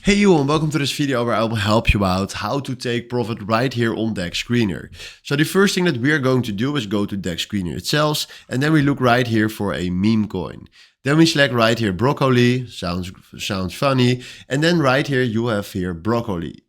Hey you and welcome to this video where I will help you out how to take profit right here on DEX Screener. So the first thing that we are going to do is go to DEX Screener itself and then we look right here for a meme coin. Then we select right here broccoli, sounds funny, and then right here you have here broccoli.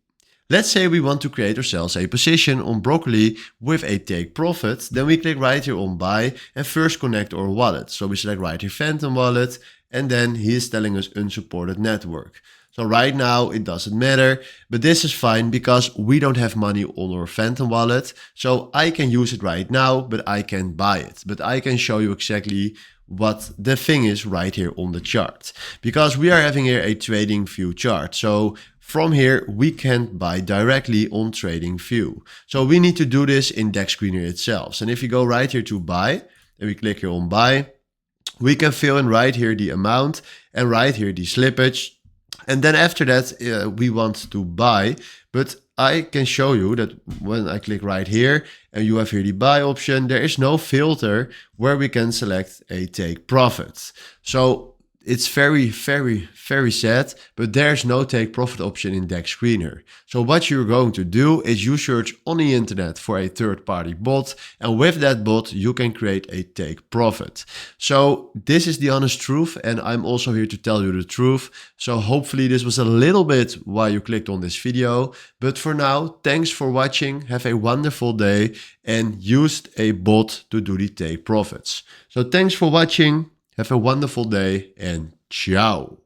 Let's say we want to create ourselves a position on broccoli with a take profit. Then we click right here on buy and first connect our wallet. So we select right here Phantom wallet and then he is telling us unsupported network. So right now it doesn't matter, but this is fine because we don't have money on our Phantom wallet. So I can use it right now, but I can't buy it. But I can show you exactly what the thing is right here on the chart. Because we are having here a trading view chart. So from here, we can buy directly on trading view. So we need to do this in DEX Screener itself. And if you go right here to buy, and we click here on buy, we can fill in right here the amount and right here the slippage. And then after that, we want to buy, but I can show you that when I click right here and you have here the buy option, there is no filter where we can select a take profit. So it's very sad, but there's no take profit option in DEX Screener. So what you're going to do is you search on the internet for a third-party bot, and with that bot you can create a take profit. So this is the honest truth, and I'm also here to tell you the truth. So hopefully this was a little bit why you clicked on this video. But for now, thanks for watching, have a wonderful day, and use a bot to do the take profits. So thanks for watching. Have a wonderful day and ciao.